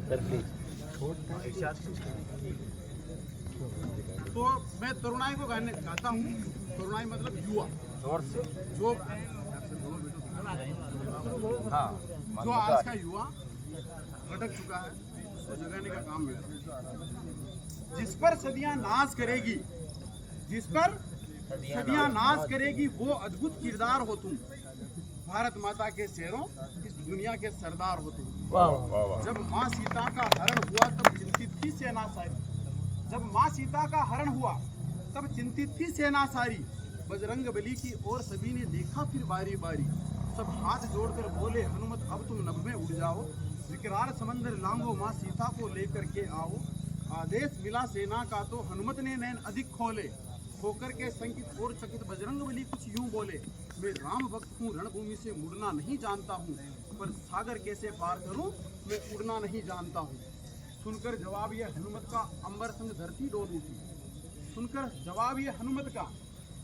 तो मैं तरुणाई को गाता हूँ। तरुणाई मतलब युवा, जो जो आज का युवा भटक चुका है, उसको जगाने का काम मेरा। जिस पर सदियां नाज करेगी, जिस पर सदियां नाज करेगी, वो अद्भुत किरदार हो तुम। भारत माता के शेरों, इस दुनिया के सरदार हो तुम। जब माँ सीता का हरण हुआ तब चिंतित थी सेना सारी। जब माँ सीता का हरण हुआ तब चिंतित थी सेना सारी। बजरंग बली की ओर सभी ने देखा फिर बारी बारी। सब हाथ जोड़कर बोले हनुमत अब तुम नभ में उड़ जाओ। विकराल समंदर लांघो, माँ सीता को लेकर के आओ। आदेश मिला सेना का तो हनुमत ने नैन अधिक खोले। होकर के संकित और चकित बजरंग बली कुछ यूं बोले, मैं राम भक्त हूँ, रणभूमि से मुड़ना नहीं जानता हूँ। पर सागर कैसे पार करूँ, मैं उड़ना नहीं जानता हूँ। सुनकर जवाब ये हनुमत का अंबर संग धरती डोल उठी। सुनकर जवाब ये हनुमत का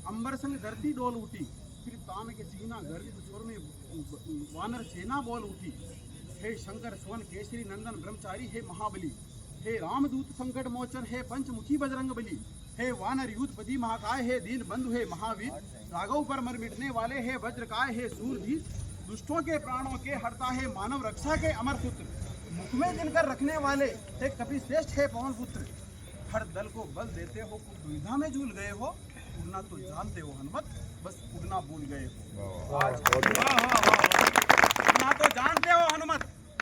अंबर संग धरती डोल उठी। फिर तान के सीना गर्जित स्वर में वानर सेना बोल उठी। हे शंकर सुवन केसरी नंदन ब्रह्मचारी, हे महाबली, हे रामदूत संकट मोचन, हे पंचमुखी बजरंग बली, हे वानर युद्धपति महाकाय, हे दीन बंधु, हे महावीर, राघव पर मर मिटने वाले, हे वज्रकाय, हे सूरधीर, दुष्टों के प्राणों के हरता, है मानव रक्षा के अमर पुत्र, मुख में दिनकर रखने वाले, हे कपि श्रेष्ठ, हे पवन पुत्र। हर दल को बल देते हो, कुछ दुविधा में झूल गए हो। उड़ना तो जानते हो हनुमत, बस उड़ना भूल गए हो। उड़ना तो जानते हो हनुमत,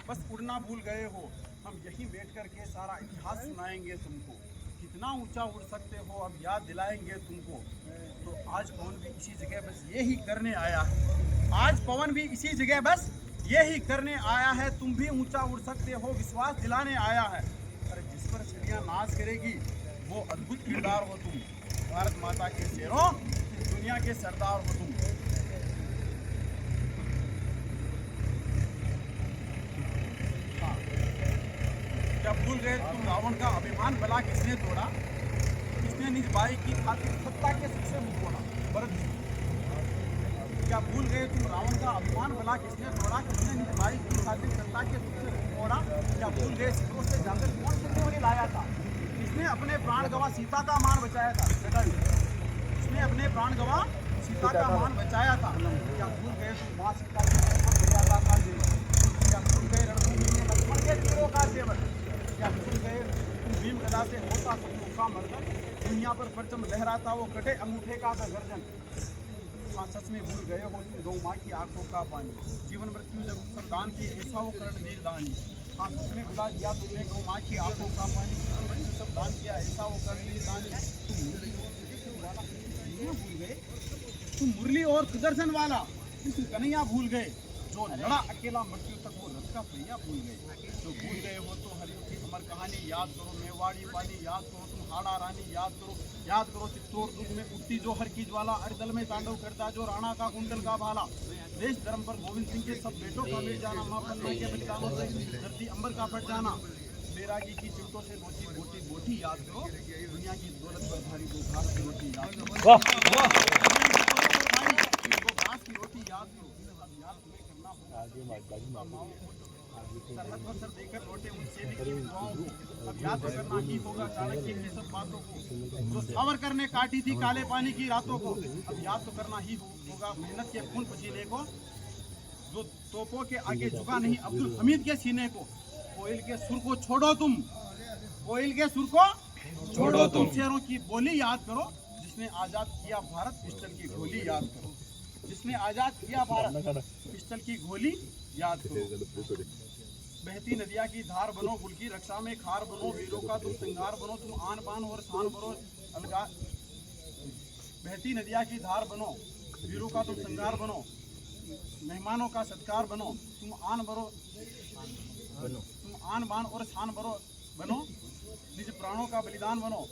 बस उड़ना भूल गए हो। हम यहीं बैठ कर के सारा इतिहास सुनाएंगे तुमको। कितना ऊंचा उड़ सकते हो अब याद दिलाएंगे तुमको। तो आज पवन भी इसी जगह बस यही करने आया है। आज पवन भी इसी जगह बस यही करने आया है। तुम भी ऊंचा उड़ सकते हो, विश्वास दिलाने आया है। अरे जिस पर चिड़िया नाच करेगी, वो अद्भुत किरदार हो तुम। भारत माता के शेरों, इस दुनिया के सरदार हो तुम। क्या भूल गए तुम रावण का अभिमान, भला किसने तोड़ा? किसने निज भाई की खातिर सत्ता के सुख से मुंह मोड़ा? भरत जी, क्या भूल गए तुम रावण का अभिमान, भला किसने तोड़ा? किसने निज भाई की खातिर सत्ता के सुख से मुंह मोड़ा? क्या भूल गए सिद्धों से जाकर कौन कितने बड़े लाया था? किसने अपने प्राण गवा सीता का मान बचाया था? किसने अपने प्राण गवा सीता का मान बचाया था? क्या भूल गए तुम माँ सीता की मर्यादा का सेवक? क्या भूल गए रणभूमि में लक्ष्मण के तीरों का सेवक? क्या भूल गए तुम भीम गदा से होता शत्रुओं का मर्दन? दुनिया पर परचम लहराता वो कटे अंगूठे का गर्जन। हाँ, सच में भूल गए हो तुम गौ माँ की आंखों का पानी। जीवन मृत्यु जब संतान की ऐसा वो कर्ण वीर दानी। हाँ, सच में भुला दिया तुमने गौ माँ की आंखों का पानी। जीवन मृत्यु सब दान किया ऐसा वो कर्ण वीर दानी। भूल गए तुम मुरली और सुदर्शन वाला, तुम कन्हैया भूल गए। जो लड़ा अकेला मृत्यु तक, वो रथ का पहिया भूल गए। जो भूल गए हो तो हरियों की अमर कहानी याद करो। मेवाड़ी वाली याद करो, तुम हाड़ा रानी याद करो। याद करो चित्तौड़ दुर्ग में उठती जो हर की ज्वाला। अरदल में तांडव करता जो राणा का कुंडल का भाला। देश धर्म पर गोविंद सिंह के सब बेटों का मिल जाना। माँ पन्ना के बलिदानों से धरती अंबर का फट जाना। बैरागी की चिमटों से रोटी बोटी बोटी याद करो। दुनिया की दौलत पर भारी दो घास की रोटी याद करो। घास की रोटी याद करो। सरहद पर सर देकर लौटे उनसे भी की दुआओं को अब याद करना ही होगा। चाणक्य की सब बातों को, जो सावरकर ने काटी थी काले पानी की रातों को, अब याद तो करना ही होगा। मेहनत के खून पसीने को, जो तोपों के आगे झुका नहीं अब्दुल हमीद के सीने को। कोयल के सुर को छोड़ो तुम, कोयल के सुर को छोड़ो तुम। शेरों की बोली याद करो। जिसने आजाद किया भारत, पिस्टल की गोली याद करो। जिसने आजाद किया भारत, पिस्टल की गोली याद करो। बहती नदिया की धार बनो, गुल की रक्षा में खार बनो। वीरों का तुम श्रृंगार बनो, तुम आन बान और शान बनो। अलगा बहती नदिया की धार बनो, वीरों का तुम श्रृंगार बनो। मेहमानों का सत्कार बनो, तुम आन बान और शान बनो। निज प्राणों का बलिदान बनो।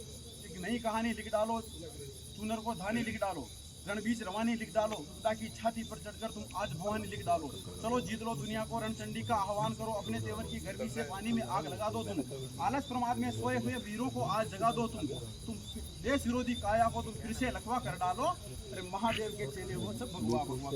एक नई कहानी लिख डालो, चूनर को धानी लिख डालो। रणबीज रवानी लिख डालो। खुदा की छाती पर चढ़कर तुम आज भवानी लिख डालो। चलो जीत लो दुनिया को, रणचंडी का आह्वान करो। अपने तेवर की गर्मी से पानी में आग लगा दो तुम। आलस प्रमाद में सोए हुए वीरों को आज जगा दो तुम। देश विरोधी काया को तुम फिर से लखवा कर डालो। अरे महादेव के चेले हो सब भगवा भगवा।